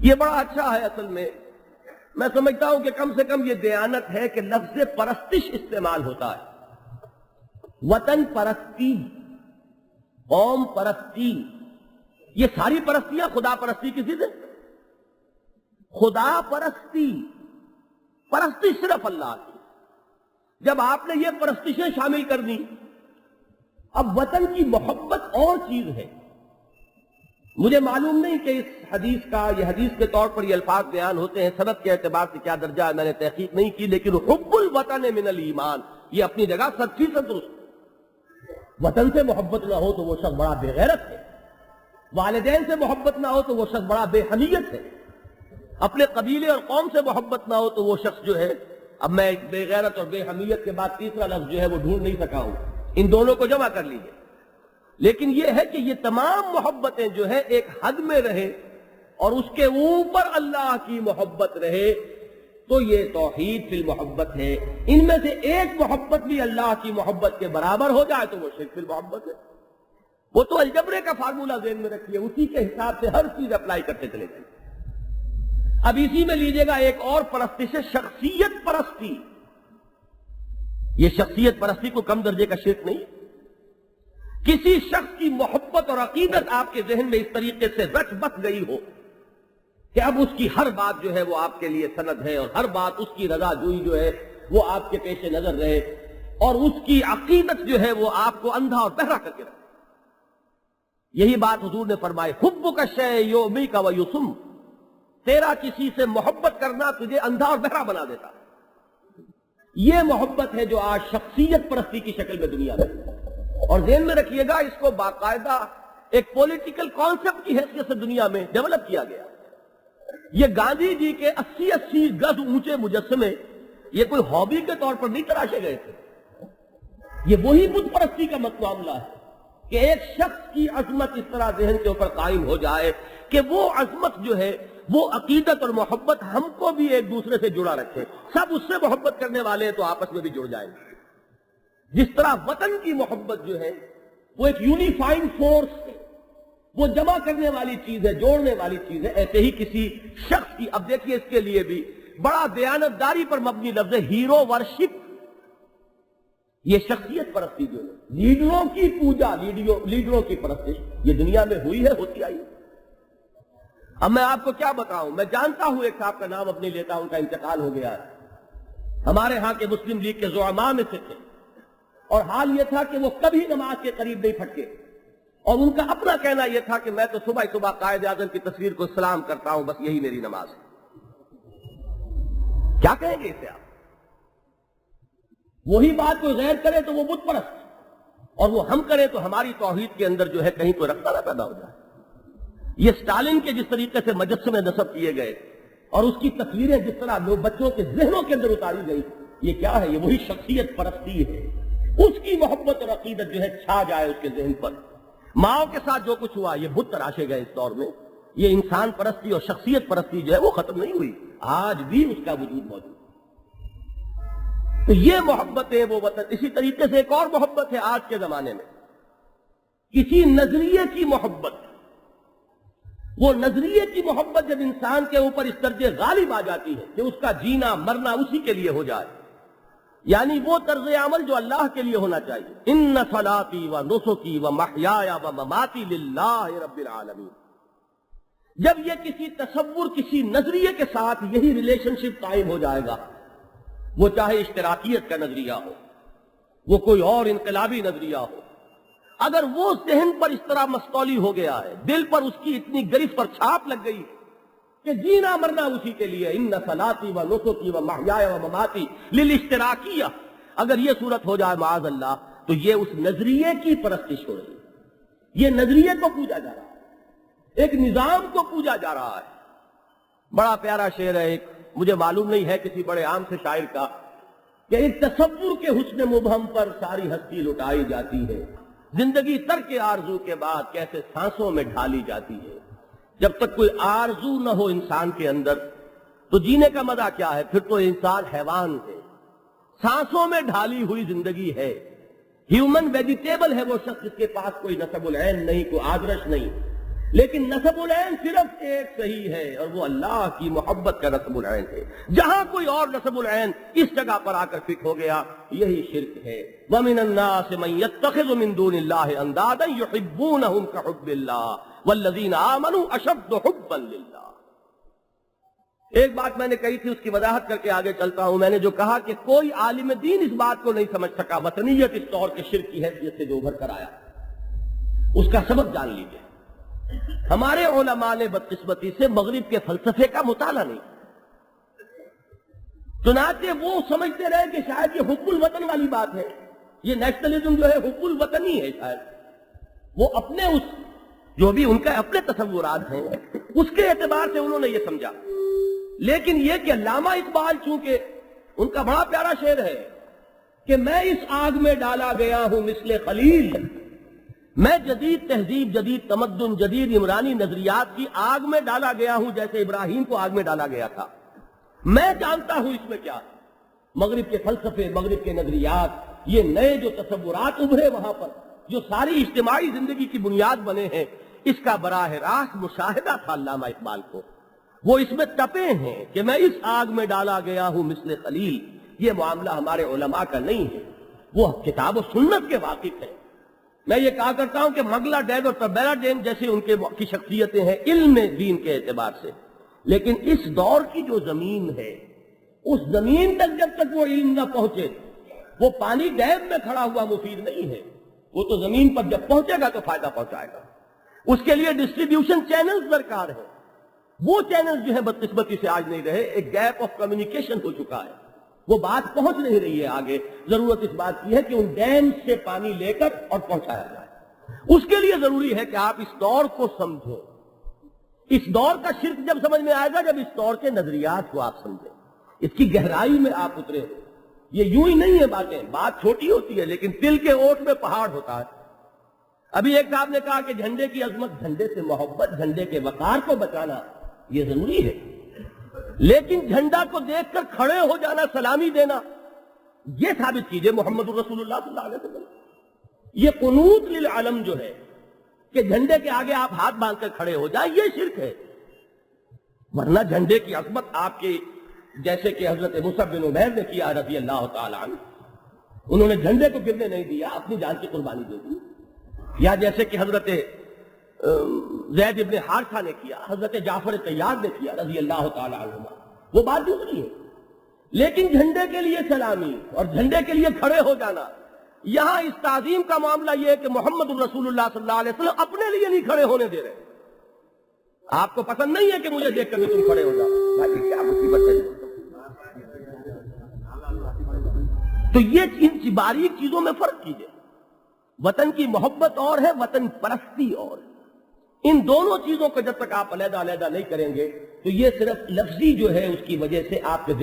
یہ بڑا اچھا ہے اصل میں سمجھتا ہوں کہ کم سے کم یہ دیانت ہے کہ لفظ پرستش استعمال ہوتا ہے۔ وطن پرستی، قوم پرستی، یہ ساری پرستیاں خدا پرستی کسی سے، خدا پرستی، پرستی صرف اللہ کی۔ جب آپ نے یہ پرستشیں شامل کر دی، اب وطن کی محبت اور چیز ہے۔ مجھے معلوم نہیں کہ اس حدیث کا، یہ حدیث کے طور پر یہ الفاظ بیان ہوتے ہیں، سند کے اعتبار سے کیا درجہ ہے میں نے تحقیق نہیں کی، لیکن حب الوطن من الایمان یہ اپنی جگہ 100% درست ہے۔ وطن سے محبت نہ ہو تو وہ شخص بڑا بے غیرت ہے، والدین سے محبت نہ ہو تو وہ شخص بڑا بے حمیت ہے، اپنے قبیلے اور قوم سے محبت نہ ہو تو وہ شخص جو ہے، اب میں بے غیرت اور بے حمیت کے بعد تیسرا لفظ جو ہے وہ ڈھونڈ نہیں سکا ہوں، ان دونوں کو جمع کر لیجیے۔ لیکن یہ ہے کہ یہ تمام محبتیں جو ہے ایک حد میں رہے اور اس کے اوپر اللہ کی محبت رہے، تو یہ توحید فی المحبت ہے۔ ان میں سے ایک محبت بھی اللہ کی محبت کے برابر ہو جائے تو وہ شرک فی المحبت ہے۔ وہ تو الجبرے کا فارمولہ ذہن میں رکھیے، اسی کے حساب سے ہر چیز اپلائی کرتے چلے جائیں۔ اب اسی میں لیجئے گا ایک اور پرستش ہے، شخصیت پرستی۔ یہ شخصیت پرستی کو کم درجے کا شرک نہیں ہے۔ کسی شخص کی محبت اور عقیدت آپ کے ذہن میں اس طریقے سے رچ بس گئی ہو کہ اب اس کی ہر بات جو ہے وہ آپ کے لیے سند ہے، اور ہر بات اس کی رضا جوئی جو ہے وہ آپ کے پیش نظر رہے، اور اس کی عقیدت جو ہے وہ آپ کو اندھا اور بہرا کر کے رکھے۔ یہی بات حضور نے فرمائی، حبک شیء یعمیک و یصم، تیرا کسی سے محبت کرنا تجھے اندھا اور بہرا بنا دیتا۔ یہ محبت ہے جو آج شخصیت پرستی کی شکل میں دنیا میں، اور ذہن میں رکھیے گا اس کو باقاعدہ ایک پولیٹیکل کانسیپٹ کی حیثیت سے دنیا میں ڈیولپ کیا گیا۔ یہ گاندھی جی کے 80 گز اونچے مجسمے یہ کوئی ہابی کے طور پر نہیں تراشے گئے تھے، یہ وہی بت پرستی کا معاملہ ہے کہ ایک شخص کی عظمت اس طرح ذہن کے اوپر قائم ہو جائے کہ وہ عظمت جو ہے وہ عقیدت اور محبت ہم کو بھی ایک دوسرے سے جڑا رکھے، سب اس سے محبت کرنے والے ہیں تو آپس میں بھی جڑ جائیں گے۔ جس طرح وطن کی محبت جو ہے وہ ایک یونیفائنگ فورس ہے، وہ جمع کرنے والی چیز ہے، جوڑنے والی چیز ہے، ایسے ہی کسی شخص کی، اب دیکھیے اس کے لیے بھی بڑا دیانتداری پر مبنی لفظ ہے، ہیرو ورشپ۔ یہ شخصیت پرستی جو ہے، لیڈروں کی پوجا، لیڈروں کی پرستش، یہ دنیا میں ہوئی ہے، ہوتی آئی ہے۔ اب میں آپ کو کیا بتاؤں، میں جانتا ہوں ایک صاحب کا نام اپنے لیتا ہوں، ان کا انتقال ہو گیا ہے، ہمارے ہاں کے مسلم لیگ کے زعماء میں سے تھے، اور حال یہ تھا کہ وہ کبھی نماز کے قریب نہیں پھٹکے، اور ان کا اپنا کہنا یہ تھا کہ میں تو صبح قائد اعظم کی تصویر کو سلام کرتا ہوں، بس یہی میری نماز ہے۔ کیا کہیں گے اسے آپ؟ وہی بات کوئی غیر کرے تو وہ بت پرست، اور وہ ہم کریں تو ہماری توحید کے اندر جو ہے کہیں کوئی رفتہ نہ پیدا ہو جائے۔ یہ اسٹالن کے جس طریقے سے مجسمے نصب کیے گئے اور اس کی تصویریں جس طرح لوگ بچوں کے ذہنوں کے اندر اتاری گئی، یہ کیا ہے؟ یہ وہی شخصیت پرستی ہے۔ اس کی محبت اور عقیدت جو ہے چھا جائے اس کے ذہن پر۔ ماؤں کے ساتھ جو کچھ ہوا، یہ بت تراشے گئے اس دور میں، یہ انسان پرستی اور شخصیت پرستی جو ہے وہ ختم نہیں ہوئی، آج بھی اس کا وجود موجود۔ تو یہ محبت ہے وہ وطن۔ اسی طریقے سے ایک اور محبت ہے آج کے زمانے میں، کسی نظریے کی محبت۔ وہ نظریے کی محبت جب انسان کے اوپر اس درجے غالب آ جاتی ہے کہ اس کا جینا مرنا اسی کے لیے ہو جائے، یعنی وہ طرز عمل جو اللہ کے لیے ہونا چاہیے، ان صلاتی و نسکی و محیای و مماتی للہ رب العالمین، جب یہ کسی تصور، کسی نظریے کے ساتھ یہی ریلیشن شپ قائم ہو جائے گا، وہ چاہے اشتراکیت کا نظریہ ہو، وہ کوئی اور انقلابی نظریہ ہو، اگر وہ ذہن پر اس طرح مستولی ہو گیا ہے، دل پر اس کی اتنی گرفت اور چھاپ لگ گئی کہ جینا مرنا اسی کے لیے، ان صلاتی و نسکی و محیای و مماتی للاشتراکیہ، اگر یہ صورت ہو جائے معاذ اللہ، تو یہ اس نظریے کی پرستش ہو رہی ہے، یہ نظریے کو پوجا جا رہا ہے، ایک نظام کو پوجا جا رہا ہے۔ بڑا پیارا شعر ہے ایک، مجھے معلوم نہیں ہے کسی بڑے عام سے شاعر کا، کہ ایک تصور کے حسن مبہم پر ساری ہستی لٹائی جاتی ہے، زندگی ترک آرزو کے بعد کیسے سانسوں میں ڈھالی جاتی ہے۔ جب تک کوئی آرزو نہ ہو انسان کے اندر تو جینے کا مزہ کیا ہے؟ پھر تو انسان حیوان ہے، سانسوں میں ڈھالی ہوئی زندگی ہے، ہیومن ویجیٹیبل ہے وہ شخص جس کے پاس کوئی نسب العین نہیں، کوئی آدرش نہیں۔ لیکن نسب العین صرف ایک صحیح ہے اور وہ اللہ کی محبت کا نسب العین ہے. جہاں کوئی اور نسب العین اس جگہ پر آ کر فٹ ہو گیا یہی شرک ہے. وَمِنَ النَّاسِ مَن يَتَّخِذُ مِن دُونِ اللَّهِ أَندَادًا يُحِبُّونَهُمْ كَحُبِّ اللَّهِ وَالَّذِينَ آمَنُوا أَشَدُّ حُبًّا لِلَّهِ. ایک بات میں نے کہی تھی، اس کی وضاحت کر کے آگے چلتا ہوں. میں نے جو کہا کہ کوئی عالم دین اس بات کو نہیں سمجھ سکا وطنیت اس طور کے شرک کی حیثیت سے جو ابھر کر آیا. اس کا سبب جان لیجئے. ہمارے علماء نے بدقسمتی سے مغرب کے فلسفے کا مطالعہ نہیں. چنانچہ وہ سمجھتے رہے کہ شاید یہ حب الوطن والی بات ہے، یہ نیشنلزم جو ہے حب الوطن ہی ہے. شاید وہ اپنے اس جو بھی ان کا اپنے تصورات ہیں اس کے اعتبار سے انہوں نے یہ سمجھا. لیکن یہ کہ علامہ اقبال چونکہ ان کا بڑا پیارا شعر ہے کہ میں اس آگ میں ڈالا گیا ہوں مثل خلیل، میں جدید تہذیب، جدید تمدن، جدید عمرانی نظریات کی آگ میں ڈالا گیا ہوں جیسے ابراہیم کو آگ میں ڈالا گیا تھا. میں جانتا ہوں اس میں کیا. مغرب کے فلسفے، مغرب کے نظریات، یہ نئے جو تصورات ابھرے وہاں پر جو ساری اجتماعی زندگی کی بنیاد بنے ہیں، اس کا براہ راست مشاہدہ تھا علامہ اقبال کو. وہ اس میں تپے ہیں کہ میں اس آگ میں ڈالا گیا ہوں مثل خلیل. یہ معاملہ ہمارے علماء کا نہیں ہے، وہ کتاب و سنت کے واقف ہیں. میں یہ کہا کرتا ہوں کہ مغلا ڈین اور تبیرا ڈین جیسے ان کی شخصیتیں ہیں علم دین کے اعتبار سے، لیکن اس دور کی جو زمین ہے اس زمین تک جب تک وہ علم نہ پہنچے، وہ پانی ڈیم میں کھڑا ہوا مفید نہیں ہے. وہ تو زمین پر جب پہنچے گا تو فائدہ پہنچائے گا. اس کے لیے ڈسٹریبیوشن چینلز درکار ہیں. وہ چینلز جو ہیں بدقسمتی سے آج نہیں رہے. ایک گیپ آف کمیونیکیشن ہو چکا ہے، وہ بات پہنچ نہیں رہی ہے آگے. ضرورت اس بات کی ہے کہ ان ڈیم سے پانی لے کر اور پہنچایا جائے. اس کے لیے ضروری ہے کہ آپ اس دور کو سمجھیں. اس دور کا شرک جب سمجھ میں آئے گا جب اس دور کے نظریات کو آپ سمجھیں، اس کی گہرائی میں آپ اترے. یہ یوں ہی نہیں ہے باتیں، بات چھوٹی ہوتی ہے لیکن دل کے اوٹ میں پہاڑ ہوتا ہے. ابھی ایک صاحب نے کہا کہ جھنڈے کی عظمت، جھنڈے سے محبت، جھنڈے کے وقار کو بچانا یہ ضروری ہے، لیکن جھنڈا کو دیکھ کر کھڑے ہو جانا، سلامی دینا، یہ ثابت کیجئے محمد الرسول اللہ صلی اللہ علیہ وسلم. یہ قنوت للعلم جو ہے کہ جھنڈے کے آگے آپ ہاتھ باندھ کر کھڑے ہو جائیں، یہ شرک ہے. ورنہ جھنڈے کی عظمت آپ کے جیسے کہ حضرت مصعب بن عمیر نے کیا رضی اللہ تعالی عنہ، انہوں نے جھنڈے کو گرنے نہیں دیا، اپنی جان کی قربانی دے دی. یا جیسے کہ حضرت زید ابن حارثہ نے کیا، حضرت جعفر طیار نے کیا رضی اللہ تعالی عنہ. وہ بات دوسری ہے. لیکن جھنڈے کے لیے سلامی اور جھنڈے کے لیے کھڑے ہو جانا، یہاں اس تعظیم کا معاملہ یہ ہے کہ محمد الرسول اللہ صلی اللہ علیہ وسلم اپنے لیے نہیں کھڑے ہونے دے رہے. آپ کو پسند نہیں ہے کہ مجھے دیکھ کر تم کھڑے ہو جاؤ، بھائی کیا مصیبت ہے. تو یہ ان باریک چیزوں میں فرق کیجئے. وطن کی محبت اور ہے، وطن پرستی اور ہے. ان دونوں چیزوں کو جب تک آپ علیحدہ علیحدہ نہیں کریں گے تو یہ صرف لفظی جو ہے اس کی وجہ سے آپ کے